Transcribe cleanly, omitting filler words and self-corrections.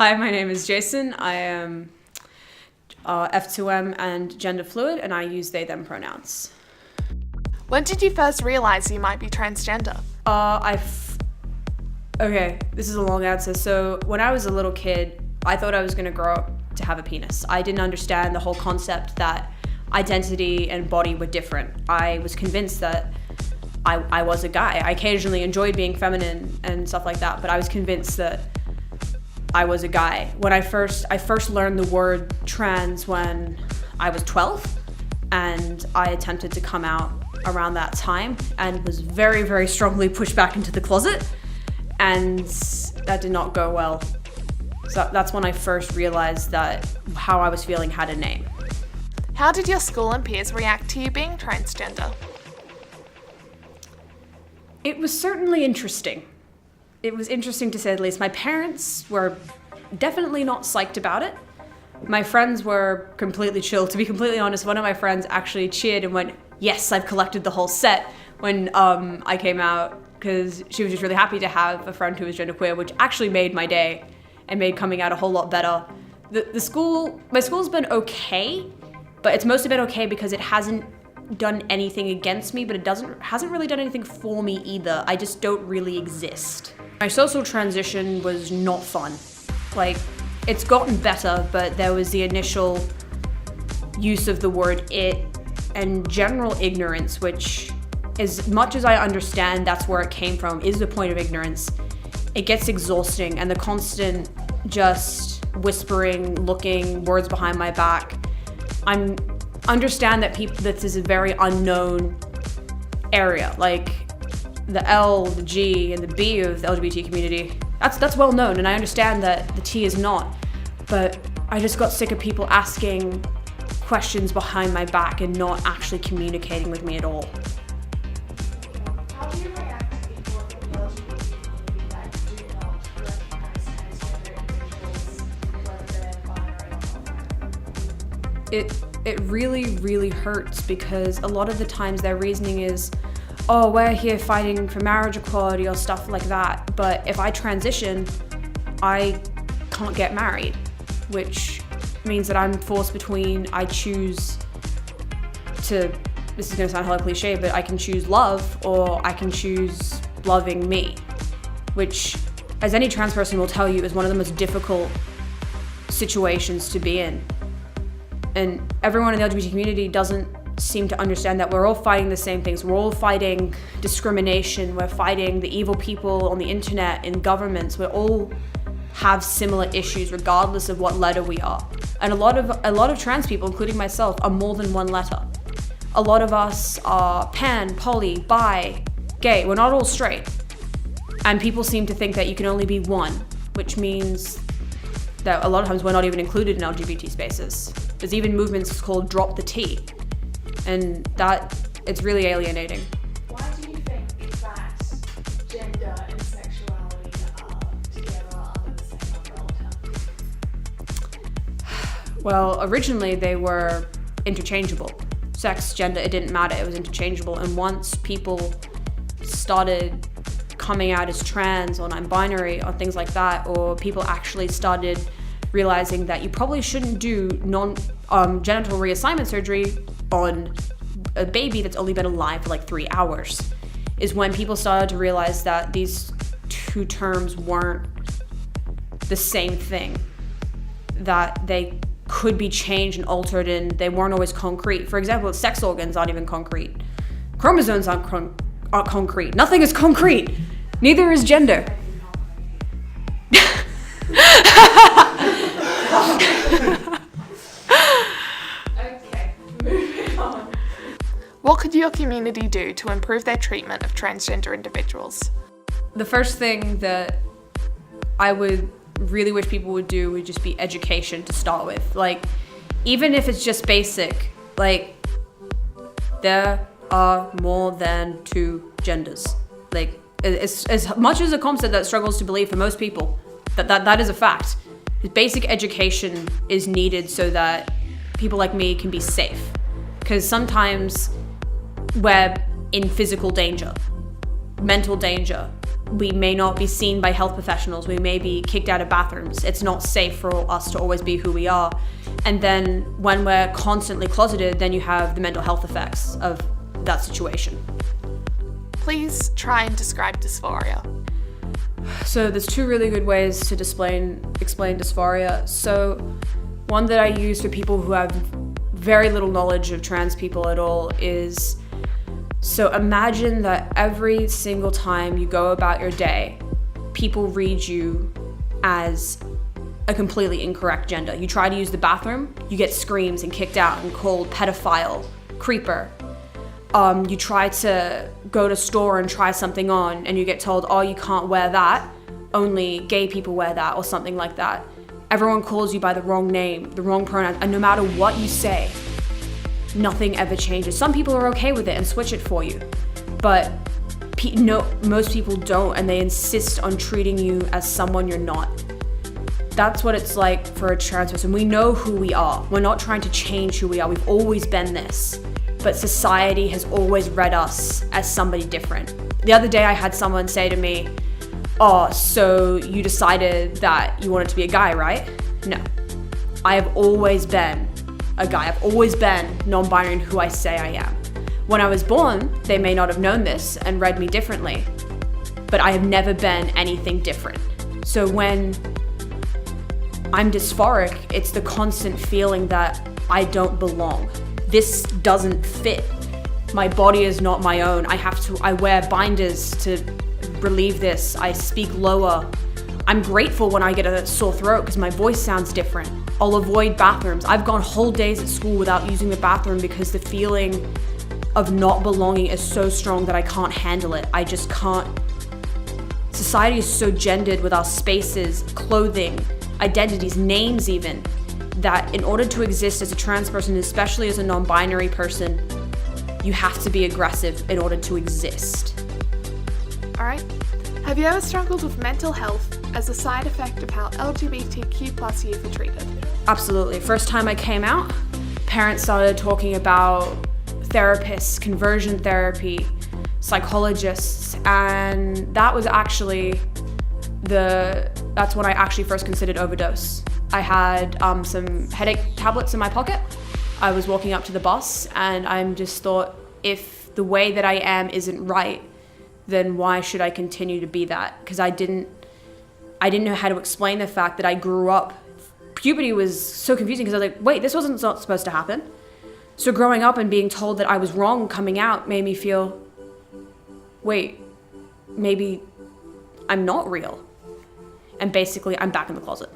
Hi, my name is Jason. I am F2M and gender fluid, and I use they, them pronouns. When did you first realise you might be transgender? Okay, this is a long answer. So when I was a little kid, I thought I was going to grow up to have a penis. I didn't understand the whole concept that identity and body were different. I was convinced that I was a guy. I occasionally enjoyed being feminine and stuff like that, but I was convinced that I was a guy. When I first learned the word trans when I was 12, and I attempted to come out around that time and was very, very strongly pushed back into the closet, and that did not go well. So that's when I first realized that how I was feeling had a name. How did your school and peers react to you being transgender? It was certainly interesting. It was interesting to say the least. My parents were definitely not psyched about it. My friends were completely chill. To be completely honest, one of my friends actually cheered and went, "Yes, I've collected the whole set," when I came out, because she was just really happy to have a friend who was genderqueer, which actually made my day and made coming out a whole lot better. My school's been okay, but it's mostly been okay because it hasn't done anything against me, but it hasn't really done anything for me either. I just don't really exist. My social transition was not fun. Like, it's gotten better, but there was the initial use of the word it and general ignorance, which, as much as I understand that's where it came from, is the point of ignorance. It gets exhausting, and the constant just whispering, looking, words behind my back. I understand that this is a very unknown area. Like, the L, the G, and the B of the LGBT community, that's well known, and I understand that the T is not, but I just got sick of people asking questions behind my back and not actually communicating with me at all. How do you react to people in the LGBT community that do not recognize transgender individuals, whether they're binary or not? It really, really hurts, because a lot of the times their reasoning is, oh, we're here fighting for marriage equality or stuff like that, but if I transition, I can't get married, which means that I'm forced between, I choose to, this is gonna sound hella cliche, but I can choose love, or I can choose loving me, which, as any trans person will tell you, is one of the most difficult situations to be in. And everyone in the LGBT community doesn't seem to understand that we're all fighting the same things. We're all fighting discrimination. We're fighting the evil people on the internet, in governments. We all have similar issues regardless of what letter we are. And a lot of trans people, including myself, are more than one letter. A lot of us are pan, poly, bi, gay. We're not all straight. And people seem to think that you can only be one, which means that a lot of times we're not even included in LGBT spaces. There's even movements called Drop the T. And that, it's really alienating. Why do you think that gender and sexuality are together under the same umbrella term? Well, originally they were interchangeable. Sex, gender, it didn't matter, it was interchangeable. And once people started coming out as trans or non-binary or things like that, or people actually started realizing that you probably shouldn't do genital reassignment surgery on a baby that's only been alive for like 3 hours, is when people started to realize that these two terms weren't the same thing, that they could be changed and altered, and they weren't always concrete. For example, sex organs aren't even concrete. Chromosomes aren't concrete. Nothing is concrete. Neither is gender. Okay, moving on. What could your community do to improve their treatment of transgender individuals? The first thing that I would really wish people would do would just be education to start with. Like, even if it's just basic, like, there are more than two genders. Like, as much as a concept that struggles to believe for most people, that is a fact. Basic education is needed so that people like me can be safe. Because sometimes we're in physical danger, mental danger, We may not be seen by health professionals. We may be kicked out of bathrooms. It's not safe for us to always be who we are. And then when we're constantly closeted, then you have the mental health effects of that situation. Please try and describe dysphoria. So there's two really good ways to explain dysphoria. So one that I use for people who have very little knowledge of trans people at all is, so imagine that every single time you go about your day, people read you as a completely incorrect gender. You try to use the bathroom, you get screams and kicked out and called pedophile, creeper. You try to go to store and try something on and you get told, oh, you can't wear that, only gay people wear that, or something like that. Everyone calls you by the wrong name, the wrong pronoun, and no matter what you say, nothing ever changes. Some people are okay with it and switch it for you, but most people don't, and they insist on treating you as someone you're not. That's what it's like for a trans person. We know who we are. We're not trying to change who we are. We've always been this, but society has always read us as somebody different. The other day I had someone say to me, oh, so you decided that you wanted to be a guy, right? No, I have always been a guy. I've always been non-binary in who I say I am. When I was born, they may not have known this and read me differently, but I have never been anything different. So when I'm dysphoric, it's the constant feeling that I don't belong. This doesn't fit. My body is not my own. I wear binders to relieve this. I speak lower. I'm grateful when I get a sore throat because my voice sounds different. I'll avoid bathrooms. I've gone whole days at school without using the bathroom because the feeling of not belonging is so strong that I can't handle it. I just can't. Society is so gendered with our spaces, clothing, identities, names even, that in order to exist as a trans person, especially as a non-binary person, you have to be aggressive in order to exist. Alright, have you ever struggled with mental health as a side effect of how LGBTQ+ youth are treated? Absolutely. First time I came out, parents started talking about therapists, conversion therapy, psychologists, and that was actually that's when I actually first considered overdose. I had some headache tablets in my pocket. I was walking up to the bus and I just thought, if the way that I am isn't right, then why should I continue to be that? Because I didn't know how to explain the fact that I grew up. Puberty was so confusing because I was like, wait, this wasn't supposed to happen. So growing up and being told that I was wrong coming out made me feel, wait, maybe I'm not real. And basically I'm back in the closet.